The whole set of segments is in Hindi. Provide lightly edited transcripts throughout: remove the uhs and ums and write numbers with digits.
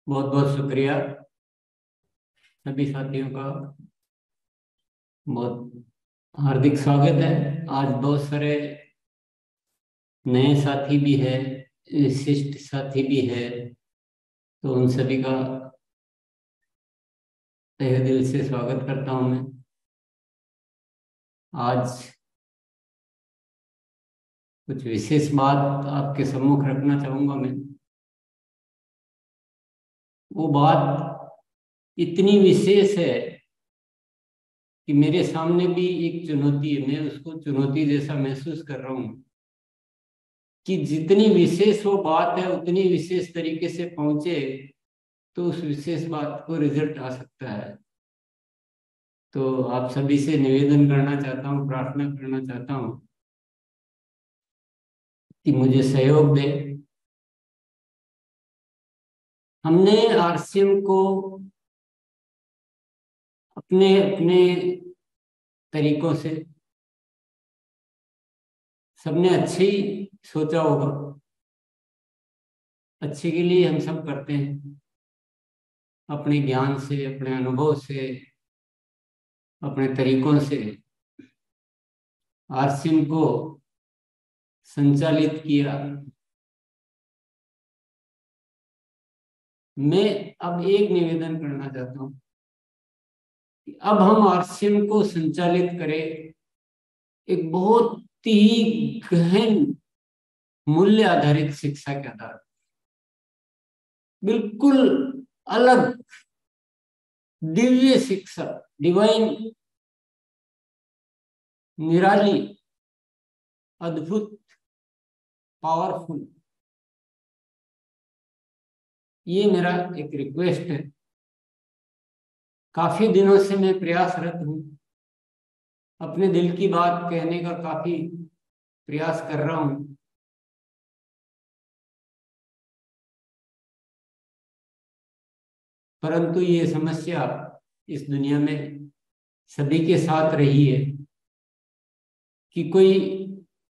बहुत बहुत शुक्रिया सभी साथियों का। बहुत हार्दिक स्वागत है। आज बहुत सारे नए साथी भी है, विशिष्ट साथी भी है, तो उन सभी का तहे दिल से स्वागत करता हूं मैं। आज कुछ विशेष बात आपके सम्मुख रखना चाहूंगा मैं। वो बात इतनी विशेष है कि मेरे सामने भी एक चुनौती है। मैं उसको चुनौती जैसा महसूस कर रहा हूँ कि जितनी विशेष वो बात है उतनी विशेष तरीके से पहुंचे तो उस विशेष बात को रिजल्ट आ सकता है। तो आप सभी से निवेदन करना चाहता हूँ, प्रार्थना करना चाहता हूँ कि मुझे सहयोग दें। हमने आरसीएम को अपने अपने तरीकों से सबने अच्छे ही सोचा होगा। अच्छे के लिए हम सब करते हैं, अपने ज्ञान से, अपने अनुभव से, अपने तरीकों से आरसीएम को संचालित किया। मैं अब एक निवेदन करना चाहता हूँ कि अब हम आरसीएम को संचालित करें एक बहुत ही गहन मूल्य आधारित शिक्षा के आधार पर। बिल्कुल अलग दिव्य शिक्षा, डिवाइन, निराली, अद्भुत, पावरफुल। ये मेरा एक रिक्वेस्ट है। काफी दिनों से मैं प्रयासरत हूँ, अपने दिल की बात कहने का काफी प्रयास कर रहा हूँ, परंतु ये समस्या इस दुनिया में सभी के साथ रही है कि कोई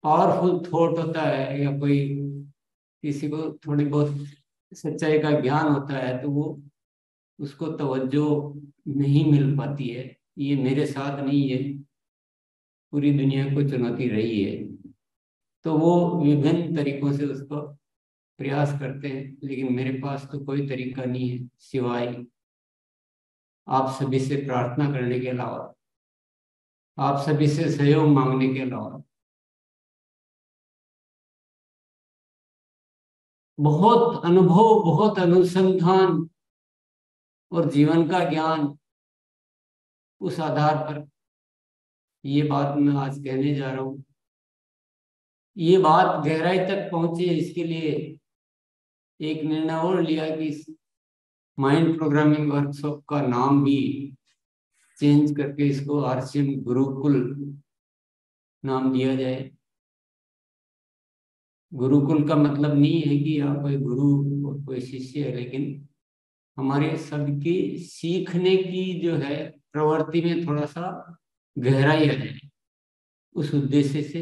पावरफुल थॉट होता है या कोई किसी को थोड़ी बहुत सच्चाई का ज्ञान होता है तो वो उसको तवज्जो नहीं मिल पाती है। ये मेरे साथ नहीं है, पूरी दुनिया को चुनौती रही है। तो वो विभिन्न तरीकों से उसको प्रयास करते हैं, लेकिन मेरे पास तो कोई तरीका नहीं है सिवाय आप सभी से प्रार्थना करने के अलावा, आप सभी से सहयोग मांगने के अलावा। बहुत अनुभव, बहुत अनुसंधान और जीवन का ज्ञान, उस आधार पर ये बात मैं आज कहने जा रहा हूँ। ये बात गहराई तक पहुंचे इसके लिए एक निर्णय और लिया कि माइंड प्रोग्रामिंग वर्कशॉप का नाम भी चेंज करके इसको आरसीएम गुरुकुल नाम दिया जाए। गुरुकुल का मतलब नहीं है कि यहाँ कोई गुरु और कोई शिष्य है, लेकिन हमारे सबकी सीखने की जो है प्रवृत्ति में थोड़ा सा गहराई आ जाए, उस उद्देश्य से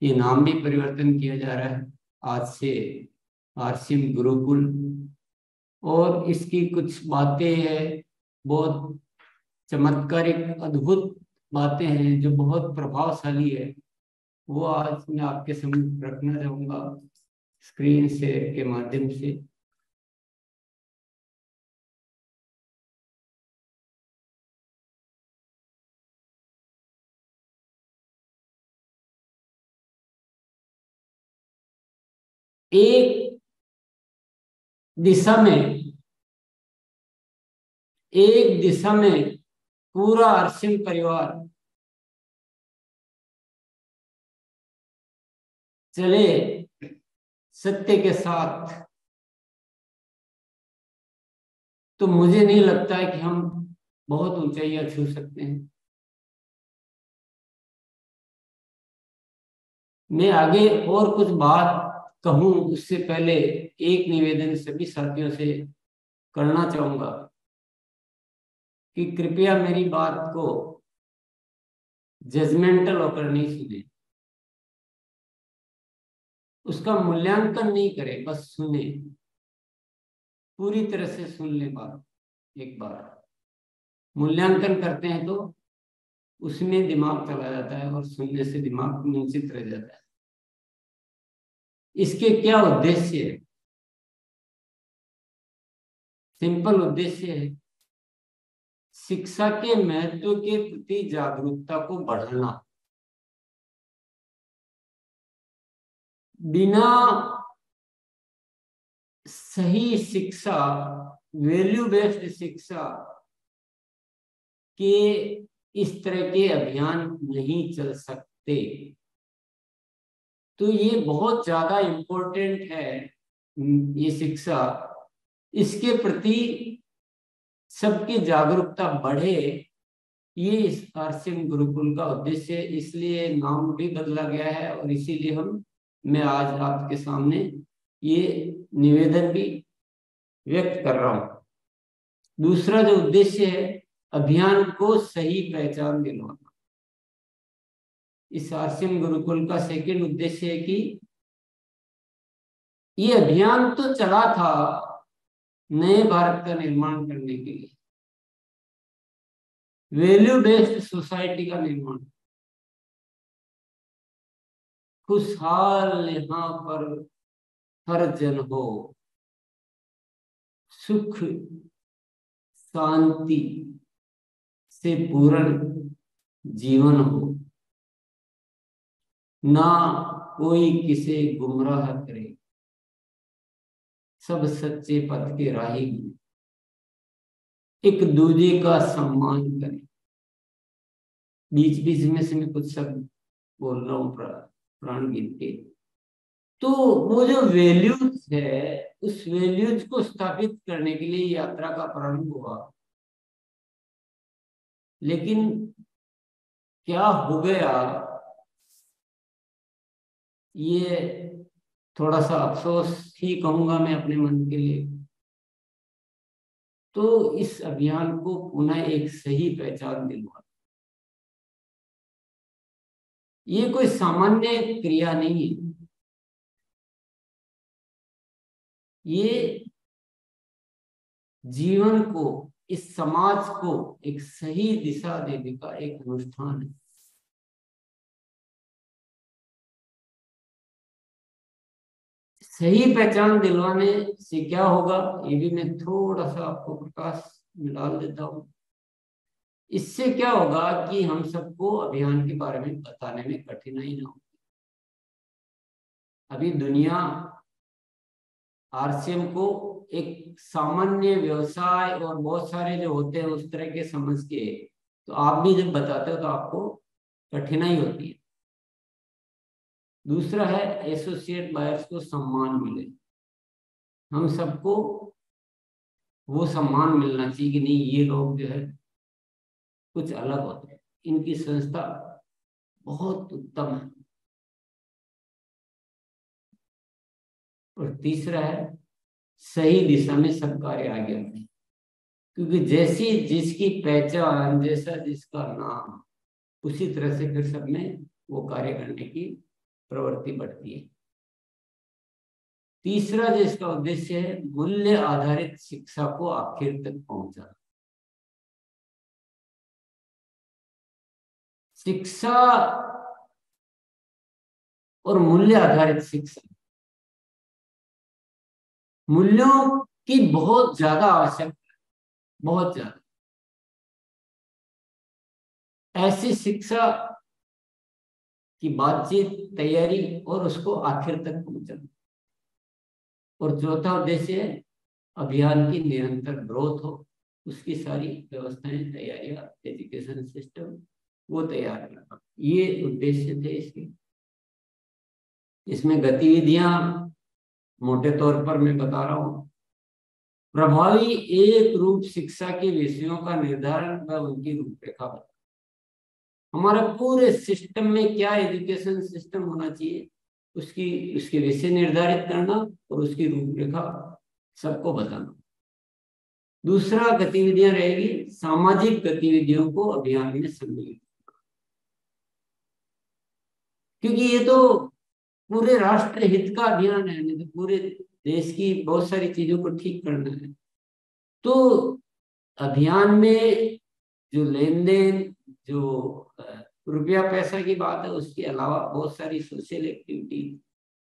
ये नाम भी परिवर्तन किया जा रहा है आज से आरसीएम गुरुकुल। और इसकी कुछ बातें हैं, बहुत चमत्कारिक अद्भुत बातें हैं जो बहुत प्रभावशाली है। वो आज मैं आपके सामने रखना चाहूंगा स्क्रीन शेयर के माध्यम से। एक दिशा में, एक दिशा में पूरा आरसीएम परिवार चले सत्य के साथ, तो मुझे नहीं लगता है कि हम बहुत ऊंचाइयां छू सकते हैं। मैं आगे और कुछ बात कहूं उससे पहले एक निवेदन सभी साथियों से करना चाहूंगा कि कृपया मेरी बात को जजमेंटल होकर नहीं सुने, उसका मूल्यांकन नहीं करें, बस सुने। पूरी तरह से सुन ले बात एक बार, मूल्यांकन करते हैं तो उसमें दिमाग चला जाता है और सुनने से दिमाग निश्चित रह जाता है। इसके क्या उद्देश्य है? सिंपल उद्देश्य है शिक्षा के महत्व के प्रति जागरूकता को बढ़ाना। बिना सही शिक्षा, वैल्यू बेस्ड शिक्षा के इस तरह के अभियान नहीं चल सकते। तो ये बहुत ज्यादा इम्पोर्टेंट है, ये शिक्षा। इसके प्रति सबकी जागरूकता बढ़े, ये इस आरसीएम गुरुकुल का उद्देश्य है। इसलिए नाम भी बदला गया है और इसीलिए मैं आज आपके सामने ये निवेदन भी व्यक्त कर रहा हूं। दूसरा जो उद्देश्य है, अभियान को सही पहचान दिलवाना। इस आरसीएम गुरुकुल का सेकंड उद्देश्य है कि ये अभियान तो चला था नए भारत का निर्माण करने के लिए, वैल्यू बेस्ड सोसाइटी का निर्माण। खुशहाल यहाँ पर हर जन हो, सुख शांति से पूर्ण जीवन हो, ना कोई किसे गुमराह करे, सब सच्चे पथ के राही बने, एक दूजे का सम्मान करें। बीच बीच में से मैं कुछ शब्द बोल रहा हूँ प्राण गिन के। तो वो जो वैल्यूज है, उस वैल्यूज को स्थापित करने के लिए यात्रा का प्रारंभ हुआ। लेकिन क्या हो गया, ये थोड़ा सा अफसोस ही कहूंगा मैं अपने मन के लिए। तो इस अभियान को पुनः एक सही पहचान दिलवा। ये कोई सामान्य क्रिया नहीं है, ये जीवन को, इस समाज को एक सही दिशा देने का एक अनुष्ठान है। सही पहचान दिलवाने से क्या होगा, ये भी मैं थोड़ा सा आपको प्रकाश में डाल देता हूँ। इससे क्या होगा कि हम सबको अभियान के बारे में बताने में कठिनाई ना हो। अभी दुनिया आरसीएम को एक सामान्य व्यवसाय और बहुत सारे जो होते हैं उस तरह के समझ के, तो आप भी जब बताते हो तो आपको कठिनाई होती है। दूसरा है एसोसिएट बायर्स को सम्मान मिले। हम सबको वो सम्मान मिलना चाहिए कि नहीं, ये लोग जो है कुछ अलग होते हैं, इनकी संस्था बहुत उत्तम है। और तीसरा है सही दिशा में सब कार्य आगे बढ़े, क्योंकि जैसी जिसकी पहचान, जैसा जिसका नाम, उसी तरह से फिर सब में वो कार्य करने की प्रवृत्ति बढ़ती है। तीसरा जो इसका उद्देश्य है, मूल्य आधारित शिक्षा को आखिर तक पहुंचाना। शिक्षा और मूल्य आधारित शिक्षा, मूल्यों की बहुत ज्यादा आवश्यकता है, बहुत ज्यादा। ऐसी शिक्षा की बातचीत, तैयारी और उसको आखिर तक पहुंचाना। और चौथा उद्देश्य है अभियान की निरंतर ग्रोथ हो, उसकी सारी व्यवस्थाएं, तैयारियां, एजुकेशन सिस्टम वो तैयार करना, ये उद्देश्य थे इसके। इसमें गतिविधियां मोटे तौर पर मैं बता रहा हूं। प्रभावी एक रूप शिक्षा के विषयों का निर्धारण व उनकी रूपरेखा बता। हमारे पूरे सिस्टम में क्या एजुकेशन सिस्टम होना चाहिए, उसके विषय निर्धारित करना और उसकी रूपरेखा सबको बताना। दूसरा गतिविधियां रहेगी, सामाजिक गतिविधियों को अभियान में सम्मिलित, क्योंकि ये तो पूरे राष्ट्र हित का अभियान है, नहीं तो पूरे देश की बहुत सारी चीजों को ठीक करना है। तो अभियान में जो लेन देन, जो रुपया पैसा की बात है, उसके अलावा बहुत सारी सोशल एक्टिविटी,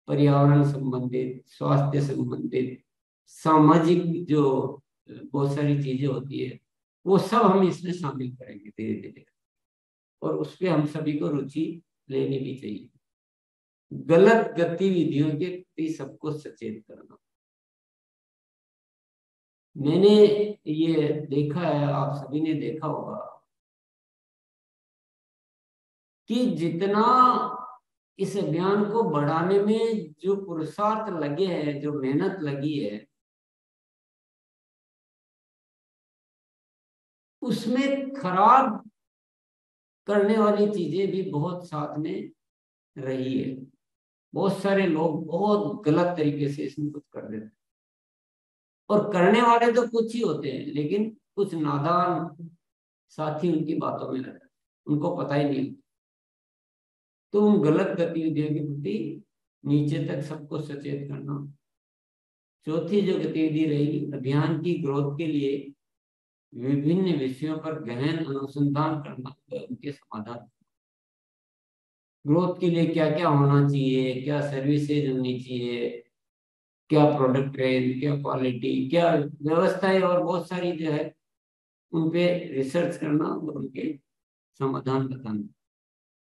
पर्यावरण संबंधित, स्वास्थ्य संबंधित, सामाजिक जो बहुत सारी चीजें होती है, वो सब हम इसमें शामिल करेंगे धीरे धीरे। और उस पर हम सभी को रुचि लेनी भी चाहिए। गलत गतिविधियों के प्रति सबको सचेत करना। मैंने ये देखा है, आप सभी ने देखा होगा कि जितना इस अभियान को बढ़ाने में जो पुरुषार्थ लगे हैं, जो मेहनत लगी है, उसमें खराब करने वाली चीजें भी बहुत साथ में रही है। बहुत सारे लोग बहुत गलत तरीके से इसमें कुछ कर देते हैं, और करने वाले तो कुछ ही होते हैं, लेकिन कुछ नादान साथी उनकी बातों में लग जाते हैं, उनको पता ही नहीं। तो उन गलत गतिविधियों के प्रति नीचे तक सबको सचेत करना। चौथी जो गतिविधि रहेगी, अभियान की ग्रोथ के लिए विभिन्न विषयों पर गहन अनुसंधान करना, उनके समाधान। ग्रोथ के लिए क्या क्या होना चाहिए, क्या सर्विसेज होनी चाहिए, क्या प्रोडक्ट रेंज, क्या क्वालिटी, क्या व्यवस्थाएं, और बहुत सारी जो है उन पे रिसर्च करना और उनके समाधान बताना।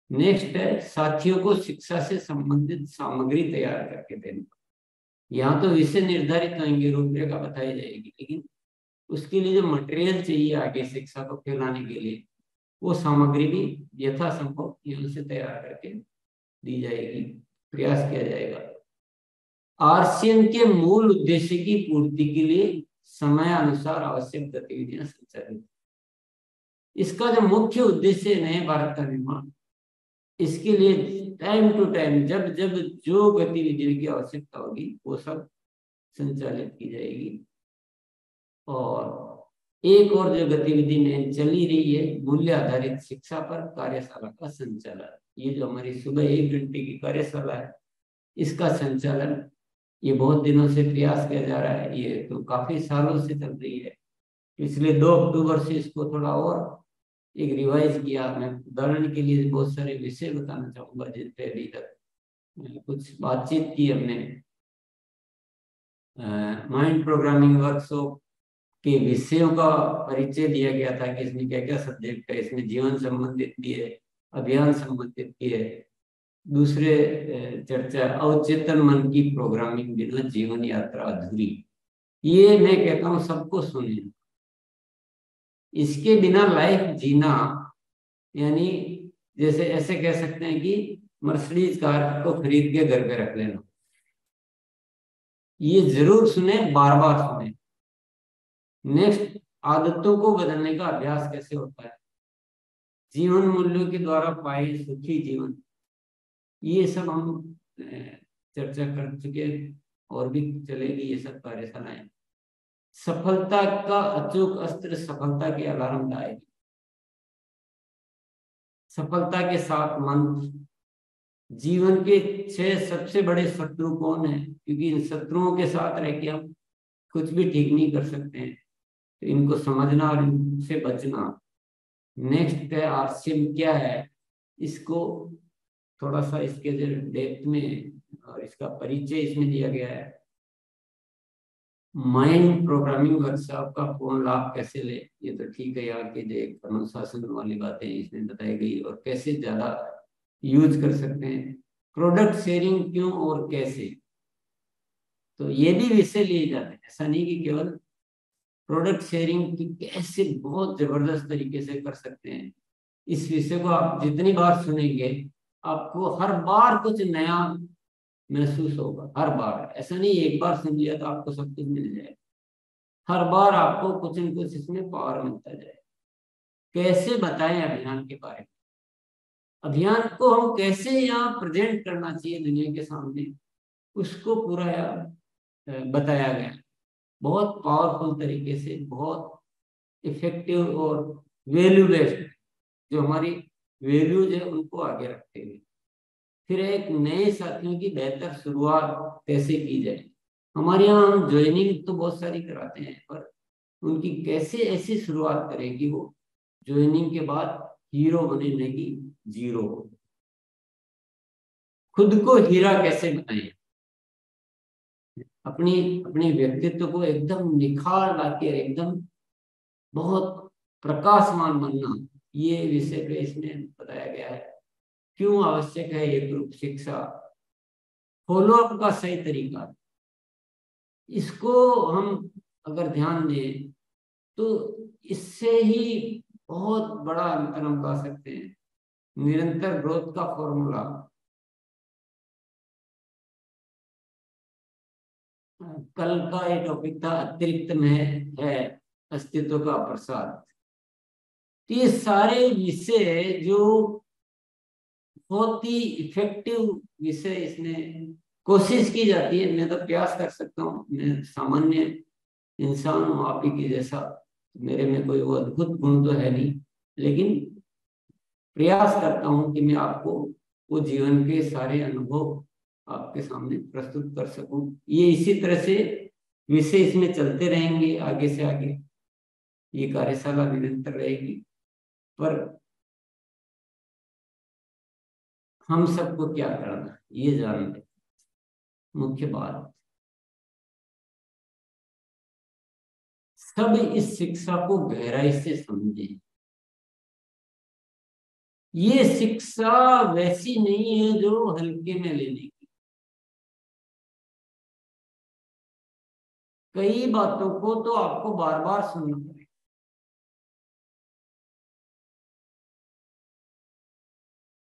नेक्स्ट है साथियों को शिक्षा से संबंधित सामग्री तैयार करके देना। यहाँ तो विषय निर्धारित होंगे, रूपरेखा बताई जाएगी, लेकिन उसके लिए जो मटेरियल चाहिए आगे शिक्षा को फैलाने के लिए, वो सामग्री भी यथासंभव यहाँ से तैयार करके दी जाएगी, प्रयास किया जाएगा। आरसीएम के मूल उद्देश्य की पूर्ति के लिए समय अनुसार आवश्यक गतिविधियां संचालित। इसका जो मुख्य उद्देश्य है नए भारत का निर्माण, इसके लिए टाइम टू टाइम जब जब जो गतिविधियों की आवश्यकता होगी वो सब संचालित की जाएगी। और एक और जो गतिविधि में चली रही है, मूल्य आधारित शिक्षा पर कार्यशाला का संचालन। ये जो हमारी सुबह 1 घंटे की कार्यशाला है, इसका संचालन ये बहुत दिनों से प्रयास किया जा रहा है, ये तो काफी सालों से चल रही है। पिछले 2 अक्टूबर से इसको थोड़ा और एक रिवाइज किया। मैं उदाहरण के लिए बहुत सारे विषय बताना चाहूंगा जिन पे अभी तक कुछ बातचीत की हमने। माइंड प्रोग्रामिंग वर्कशॉप के विषयों का परिचय दिया गया था कि इसमें क्या क्या सब्जेक्ट है। इसमें जीवन संबंधित भी है, अभियान संबंधित भी है। दूसरे चर्चा अवचेतन मन की प्रोग्रामिंग बिना जीवन यात्रा अधूरी। ये मैं कहता हूँ सबको सुने, इसके बिना लाइफ जीना, यानी जैसे ऐसे कह सकते हैं कि मर्सिडीज कार को खरीद के घर पे रख लेना। ये जरूर सुने, बार बार सुने। नेक्स्ट, आदतों को बदलने का अभ्यास कैसे होता है, जीवन मूल्यों के द्वारा पाए सुखी जीवन, ये सब हम चर्चा कर चुके, और भी चलेगी ये सब कार्यशालाएं। सफलता का अचूक अस्त्र सफलता के अलार्म लाएगी। सफलता के 7 मंत्र। जीवन के 6 सबसे बड़े शत्रु कौन है, क्योंकि इन शत्रुओं के साथ रह के हम कुछ भी ठीक नहीं कर सकते हैं, तो इनको समझना और इनसे बचना। नेक्स्ट है आरसीएम क्या है, इसको थोड़ा सा इसके डेप्थ में और इसका परिचय इसमें दिया गया है। माइंड प्रोग्रामिंग वर्कशॉप का पूर्ण लाभ कैसे ले, ये तो ठीक है, यहाँ के जो एक अनुशासन वाली बातें इसमें बताई गई, और कैसे ज्यादा यूज कर सकते हैं। प्रोडक्ट शेयरिंग क्यों और कैसे, तो ये भी विषय लिए जाते हैं। ऐसा नहीं कि केवल प्रोडक्ट शेयरिंग की कैसे बहुत जबरदस्त तरीके से कर सकते हैं। इस विषय को आप जितनी बार सुनेंगे, आपको हर बार कुछ नया महसूस होगा। हर बार, ऐसा नहीं एक बार सुन लिया तो आपको सब कुछ मिल जाए। हर बार आपको कुछ न कुछ इसमें पावर मिलता जाए। कैसे बताएं अभियान के बारे में, अभियान को हम कैसे यहाँ प्रेजेंट करना चाहिए दुनिया के सामने, उसको पूरा बताया गया बहुत पावरफुल तरीके से, बहुत इफेक्टिव और वैल्यू बेस्ड, जो हमारी वैल्यूज है उनको आगे रखते हुए। फिर एक नए साथियों की बेहतर शुरुआत कैसे की जाए, हमारे यहाँ हम ज्वाइनिंग तो बहुत सारी कराते हैं, पर उनकी कैसे ऐसी शुरुआत करें कि वो ज्वाइनिंग के बाद हीरो बने, नहीं जीरो हो। खुद को हीरा कैसे बनाए, अपनी अपने व्यक्तित्व को एकदम निखार लाके एकदम बहुत प्रकाशमान बनना, ये विषय पे इसमें बताया गया है। क्यों आवश्यक है ये ग्रुप शिक्षा, फॉलो अप का सही तरीका, इसको हम अगर ध्यान दें तो इससे ही बहुत बड़ा अंतर हम ला सकते हैं। निरंतर ग्रोथ का फॉर्मूला, कल का ये टॉपिक था अतिरिक्त में है अस्तित्व का प्रसाद। तो ये सारे विषय जो बहुत ही इफेक्टिव विषय इसमें कोशिश की जाती है, मैं तो प्रयास कर सकता हूँ, मैं सामान्य इंसान हूँ आप ही के जैसा, मेरे में कोई वो अद्भुत गुण तो है नहीं, लेकिन प्रयास करता हूँ कि मैं आपको वो जीवन के सारे अनुभव आपके सामने प्रस्तुत कर सकूं। ये इसी तरह से विषय इसमें चलते रहेंगे आगे से आगे, ये कार्यशाला निरंतर रहेगी, पर हम सबको क्या करना है ये जान लें। मुख्य बात, सब इस शिक्षा को गहराई से समझें। ये शिक्षा वैसी नहीं है जो हल्के में लेने की, कई बातों को तो आपको बार बार सुनना पड़ेगा।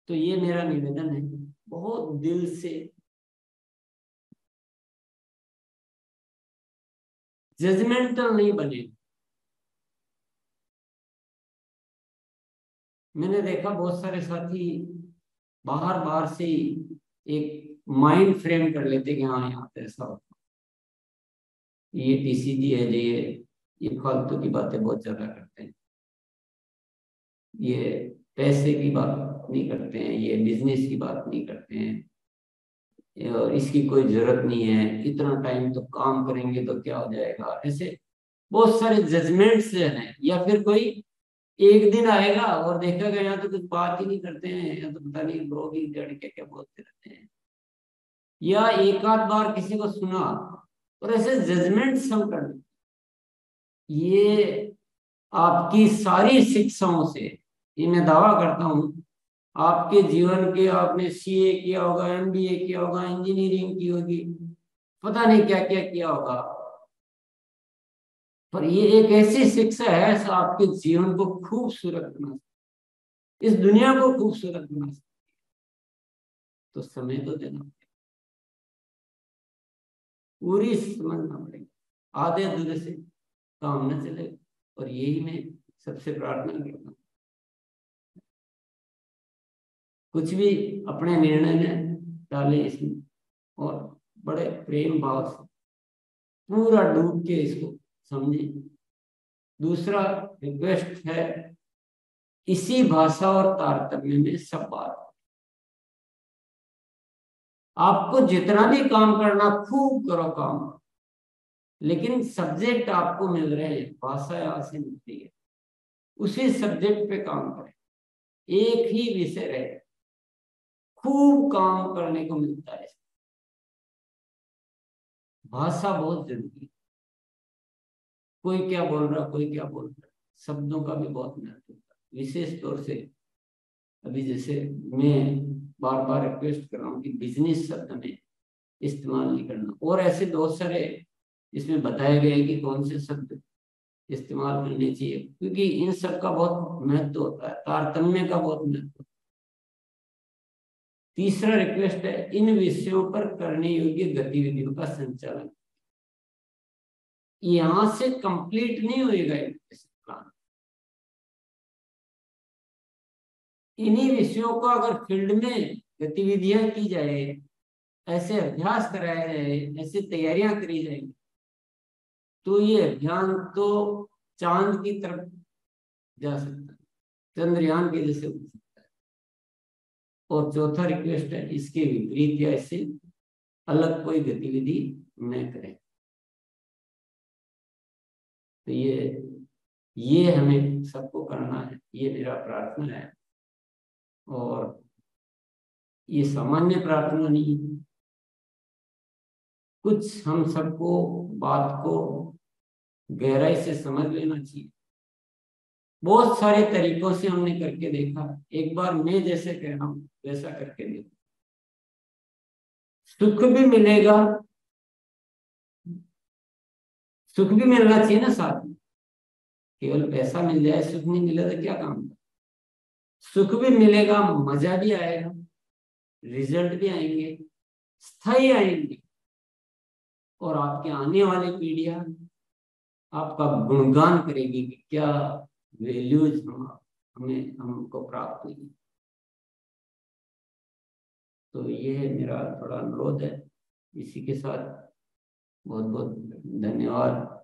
तो ये मेरा निवेदन है बहुत दिल से, जजमेंटल नहीं बने। मैंने देखा बहुत सारे साथी बाहर बाहर से ही एक माइंड फ्रेम कर लेते कि हाँ यहाँ पे ऐसा होता, ये टीसीजी है, ये फालतू की बातें बहुत ज्यादा करते हैं, ये पैसे की बात नहीं करते हैं, ये बिजनेस की बात नहीं करते हैं, और इसकी कोई जरूरत नहीं है, इतना टाइम तो काम करेंगे तो क्या हो जाएगा, ऐसे बहुत सारे जजमेंट्स हैं। या फिर कोई एक दिन आएगा और देखेगा यहाँ तो कुछ बात ही नहीं करते हैं, यहाँ तो पता नहीं लोग ही जड़ के क्या बोलते रहते हैं, या एक आध बार किसी को सुना और ऐसे जजमेंट हम कर देते। ये आपकी सारी शिक्षाओं से, ये मैं दावा करता हूँ, आपके जीवन के, आपने सीए किया होगा, एमबीए किया होगा, इंजीनियरिंग की होगी, पता नहीं क्या क्या किया होगा, पर ये एक ऐसी शिक्षा है जो आपके जीवन को खूबसूरत बना सकती, इस दुनिया को खूबसूरत बना सकती। तो समय तो देना पड़ेगा, पूरी समझना पड़ेगा, आधे अधूरे से काम न चलेगा। और यही मैं सबसे प्रार्थना करता हूँ, कुछ भी अपने निर्णय में डाले इसमें, और बड़े प्रेम भाव से पूरा डूब के इसको समझे। दूसरा रिक्वेस्ट है, इसी भाषा और तारतम्य में सब बात, आपको जितना भी काम करना खूब करो काम, लेकिन सब्जेक्ट आपको मिल रहे हैं, भाषा यहाँ से मिलती है, उसी सब्जेक्ट पे काम करें, एक ही विषय रहे, खूब काम करने को मिलता है। भाषा बहुत जरूरी है, कोई क्या बोल रहा, कोई क्या बोल रहा, शब्दों का भी बहुत महत्व होता है। विशेष तौर से अभी जैसे मैं बार बार रिक्वेस्ट कर रहा हूँ कि बिजनेस शब्द में इस्तेमाल नहीं करना, और ऐसे बहुत सारे इसमें बताया गया है कि कौन से शब्द इस्तेमाल करने चाहिए, क्योंकि इन सब का बहुत महत्व होता है, तारतम्य का बहुत महत्व। तीसरा रिक्वेस्ट है, इन विषयों पर करने योग्य गतिविधियों का संचालन, यहां से कंप्लीट नहीं होएगा एजुकेशन प्लान। इन्हीं विषयों को अगर फील्ड में गतिविधियां की जाए, ऐसे अभ्यास कराए जाए, ऐसी तैयारियां करी जाएंगी, तो ये अभियान तो चांद की तरफ जा सकता है, चंद्रयान के जैसे उड़ सकता है। और चौथा रिक्वेस्ट है, इसके विपरीत या इससे अलग कोई गतिविधि न करें। तो ये हमें सबको करना है, ये मेरा प्रार्थना है। और ये सामान्य प्रार्थना नहीं है, कुछ हम सबको बात को गहराई से समझ लेना चाहिए। बहुत सारे तरीकों से हमने करके देखा, एक बार मैं जैसे कह रहा हूँ वैसा करके देखो, सुख भी मिलेगा, सुख भी मिलना चाहिए ना साथ में। केवल पैसा मिल जाए सुख नहीं मिले तो क्या काम का। सुख भी मिलेगा, मजा भी आएगा, रिजल्ट भी आएंगे, स्थायी आएंगे, और आपके आने वाली पीढ़ियां आपका गुणगान करेगी कि क्या वैल्यूज हमें हमको प्राप्त हुई। तो ये मेरा थोड़ा अनुरोध है। इसी के साथ बहुत बहुत धन्यवाद।